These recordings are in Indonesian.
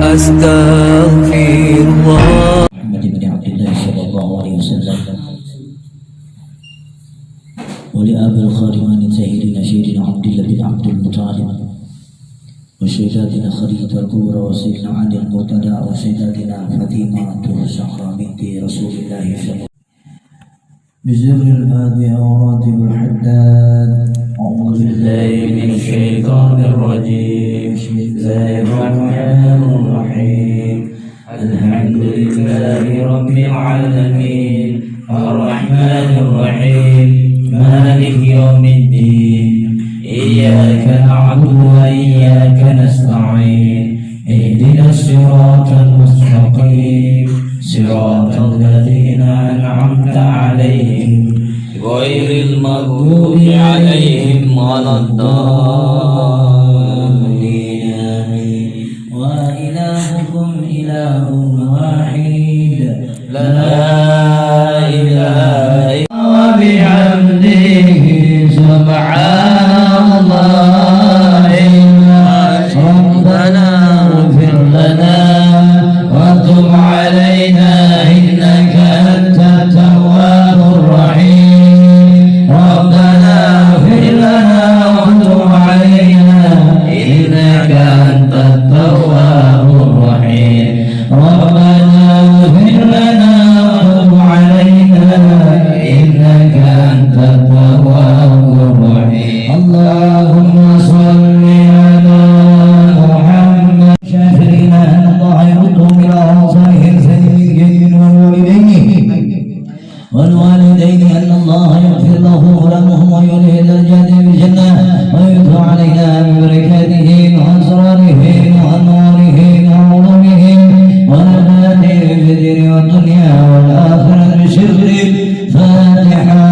Astaghfirullah. Muhammad bin Abdullah sallallahu alaihi wasallam wa li abil khariman sayyidina sayyidina Abdullah bin Abdul Muttalib wa sayyidatina Khadijatul Kubra wa sayyidina Ali al-Murtada wa sayyidatina Fatimah Zahra binti Rasulillah sallallahu بزر الفاتحة وراتب الحداد أعوذ بالله من الشيطان الرجيم بسم الله الرحمن الرحيم الحمد لله رب العالمين الرحمن الرحيم مالك يوم الدين إياك نعبد وإياك نستعين اهدنا الصراط المستقيم صراط الذين أنعمت عليهم غير المغضوب عليهم ولا الضالين آمين وإلهكم إله واحد لا إله إلا هو وبحمده سبحان الله ربنا اغفر لنا وتب علينا إنك أنت التواب الرحيم ربنا اغفر لنا وتب علينا إنك أنت التواب الرحيم ربنا اغفر لنا وتب علينا إنك أنت التواب الرحيم اللهم صل على محمد شافعين أن الله يردهم إلى أوصالهم سيد والوالدين أن الله يغفر له ولهم ويلهي الأرجاد بالجنة ويتوب علينا ببركاتهم وأسرارهم وأنوارهم وعلومهم ونفاتهم في الدين والدنيا والآخرة بسر الفاتحة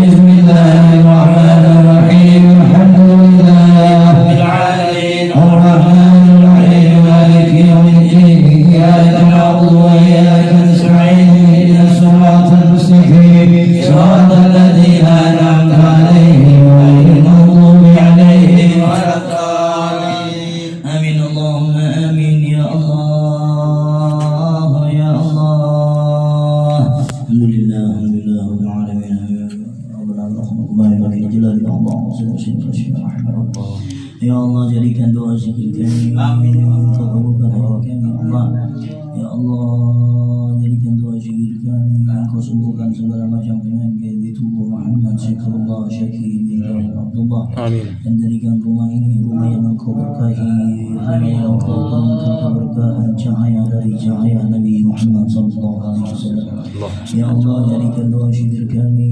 بسم الله الرحمن الرحيم الحمد لله رب العالمين الرحمن الرحيم مالك يوم الدين إياك نعبد وإياك نستعين اهدنا الصراط المستقيم صراط الذين أنعمت عليهم غير المغضوب عليهم ولا الضالين آمين اللهم آمين يا الله يا الله الحمد لله رب العالمين ربنا الرحمن الرحيم جلال الله ya Allah jadikan doa zikir kami amin kabulkan doa kami Allah ya Allah jadikan doa zikir kami Engkau sembuhkan segala macam penyakit di tubuh Muhammad Syekhullah Syekhi bin Abdullah amin dan jadikan rumah ini rumah yang Engkau berkahi rumah yang Engkau tanamkan keberkahan cahaya dari cahaya Nabi Muhammad sallallahu alaihi wasallam ya Allah jadikan doa zikir kami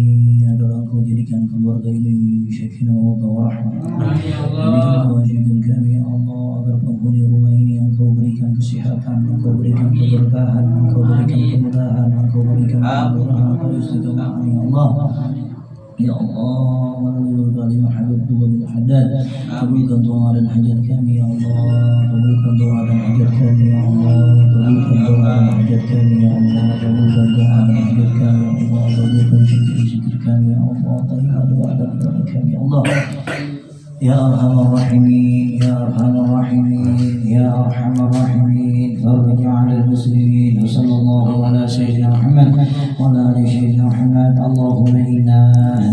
agar Engkau jadikan keluarga ini syakinah wa rahmah amin wajibkan kami ya Allah agar penghuni rumah ini Engkau berikan kesehatan, Engkau berikan keberkahan, Engkau berikan kemudahan, Engkau berikan kemurahan, keistiqomahan ya Allah. Ya Allah, melalui kalimah Habibullah bin Haddad, kabulkan doa dan hajat kami ya Allah, kabulkan doa dan hajat kami ya Allah, kabulkan doa dan hajat kami ya Allah, kabulkan doa dan hajat kami ya Allah, kabulkan zikir kami ya Allah, terima doa dan doa kami ya Allah. يا أرحم الراحمين يا أرحم الراحمين يا أرحم الراحمين فرج على المسلمين وصلى الله على سيدنا محمد وعلى آل سيدنا محمد اللهم إنا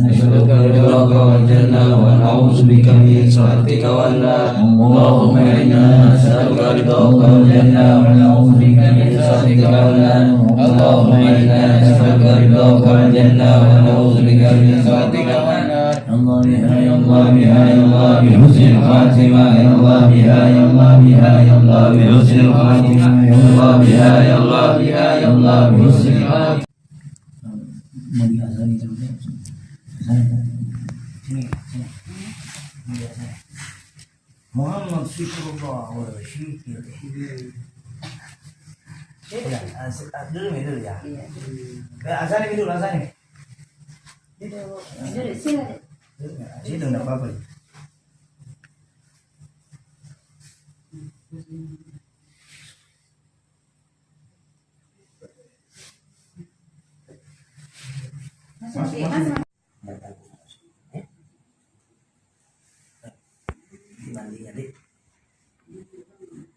نسألك رضاك والجنة ونعوذ بك من سخطك والنار اللهم إنا نسألك رضاك والجنة ونعوذ بك من سخطك والنار اللهم إنا نسألك رضاك والجنة ونعوذ بك من سخطك والنار الله بها يا الله بها يا الله بحسن الخاتمة يا الله بها يا الله بها يا الله بحسن الخاتمة يا الله بها يا الله بها يا الله بحسن الخاتمة. Muhammad Syekhullah wa Syekhi. Dulu ya. Azan dulu azan. Dulu sini. Sini enggak apa-apa.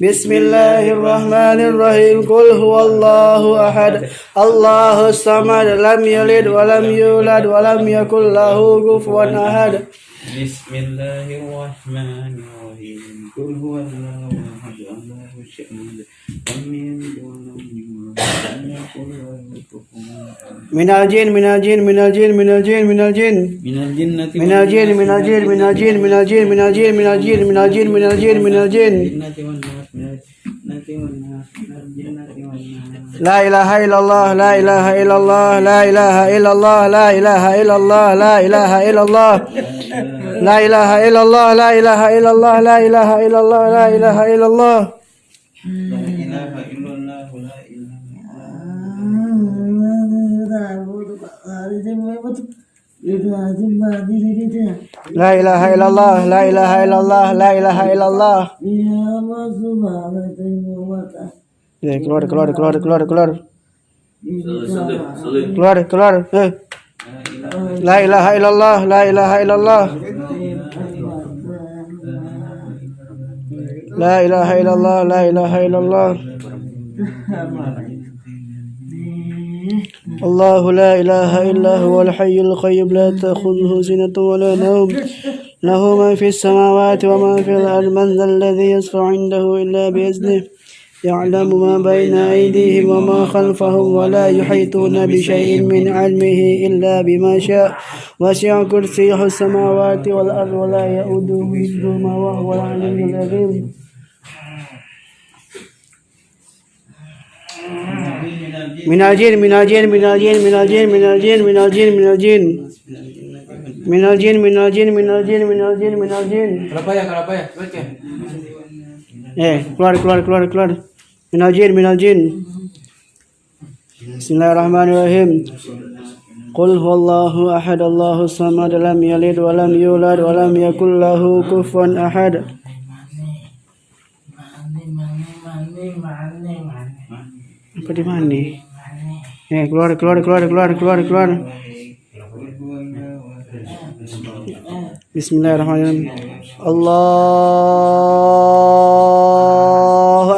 Bismillahirrahmanirrahim. Qul huwallahu ahad. Allahus samad. Lam yalid wa lam yulad wa lam yakul lahu kufuwan ahad. Bismillahirrahmanirrahim. Qul huwallahu ahad. Allahus samad. Lam yalid wa lam yulad wa lam yakul lahu kufuwan ahad. Minal jin, minal jin, minal jin, minal jin, minal jin. Minal jinnati Minal jin, minal jin, minal jin, minal jin, minal jin, minal jin, minal jin, minal jin, minal jin. La ilaha illallah, la ilaha illallah, la ilaha illallah, la ilaha illallah, la ilaha illallah. La ilaha illallah, la ilaha illallah, la ilaha illallah, la ilaha illallah. La ilaha illallah, la ilaha illallah, la ilaha illallah. Ya, keluar. Keluar. La ilaha illallah, la ilaha illallah. La ilaha illallah, la ilaha illallah. الله لا إله إلا هو الحي القيوم لا تأخذه سنة ولا نوم له ما في السماوات وما في الأرض من ذا الذي يشفع عنده إلا بإذنه يعلم ما بين أيديهم وما خلفهم ولا يحيطون بشيء من علمه إلا بما شاء وسع كرسيه السماوات والأرض ولا يؤوده حفظهما وهو العلي العظيم. Minal jin, minal jin, minal jin, minal jin, minal jin, minal jin, minal jin. Minal jin, minal jin, minal jin, minal jin, minal jin. Kenapa ya? Keluar. Minal jin. Bismillahirrahmanirrahim. Qul huwallahu ahad. Allahus samad. Lam yalid wa lam yulad wa lam yakul lahu kufuwan ahad. Apa di mana? Keluar. Bismillahirrahmanirrahim. Allahu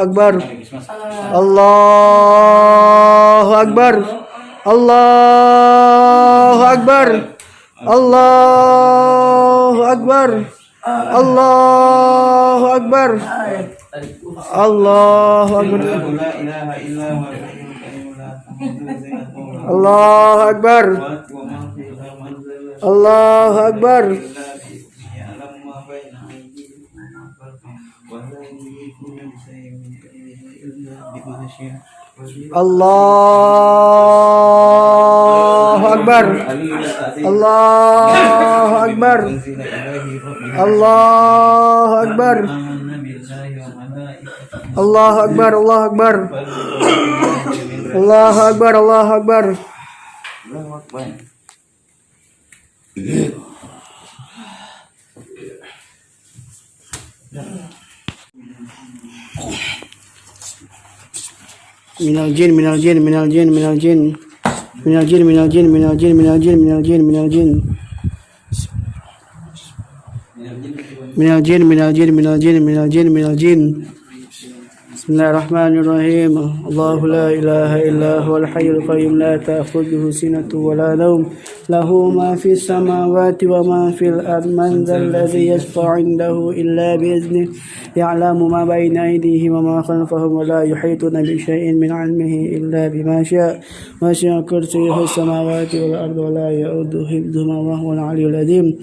Akbar. Allahu Akbar. Allahu Akbar. Allahu Akbar. Allahu Akbar. Allahu Akbar. Allahu Akbar. Allahu Akbar. Allahu Akbar. Allahu Akbar. Allahu Akbar. Allahu Akbar. Allahu Akbar. Allahu Akbar. Allahu Akbar. Minal jin, minal jin, minal jin, minal jin. Minal jin, minal jin, minal jin, minal jin, minal jin, minal jin. Minal jin, minal jin, minal jin, minal jin, minal jin. Bismillahirrahmanirrahim. Allahu la ilaha illa huwal hayyul qayyum la ta'khudhuhu sinatun wa la nawm lahu ma fis samawati wa ma fil ardi man dhal ladzi yashfa'u 'indahu illa bi idhnihi ya'lamu ma bayna aydihim wa ma khalfahum wa la yuhituna bi shay'in min 'ilmihi illa bima sha'a wasi'a kursiyyuhu as-samawati wal ardi wa la ya'uduhu hifdhuhuma wa huwal 'aliyyul 'azim.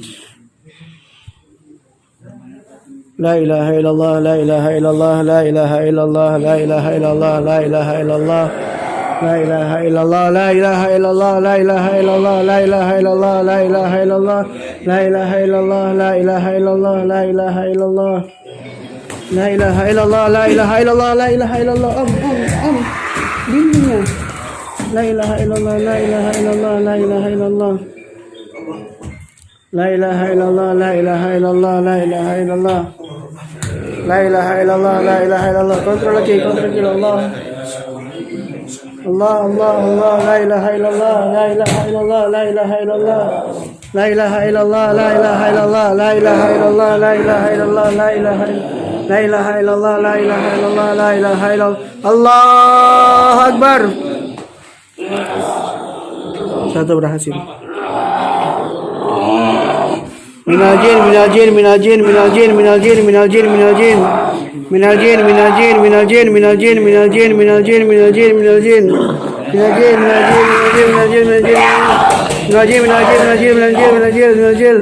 La ilaha illallah, la ilaha illallah, la ilaha illallah, la ilaha illallah, la ilaha illallah, la ilaha illallah, la ilaha illallah, la ilaha illallah, la ilaha illallah, la ilaha illallah, la ilaha illallah, la ilaha illallah, la ilaha illallah, la ilaha illallah, la ilaha illallah, la ilaha illallah, bingungnya. La ilaha illallah, la ilaha illallah, la ilaha illallah. La ilaha illallah, la ilaha illallah, la ilaha illallah. La ilaha illallah, la ilaha illallah. Kontrol lagi Allah. Allah, la ilaha illallah, la ilaha illallah, la ilaha illallah. La ilaha illallah, la ilaha illallah, la ilaha illallah, la ilaha illallah, la ilaha illallah. La ilaha illallah, la ilaha illallah, la ilaha illallah. Allahu Akbar. Satu berhasil. Minal jin, minal jin, minal jin, minal jin, minal jin, minal jin, minal jin. Minal jin, minal jin, minal jin, minal jin, minal jin, minal jin, minal jin, minal jin. Minal jin, minal jin, minal jin, minal jin, minal jin. Minal jin, minal jin, minal jin, minal jin, minal jin, minal jin.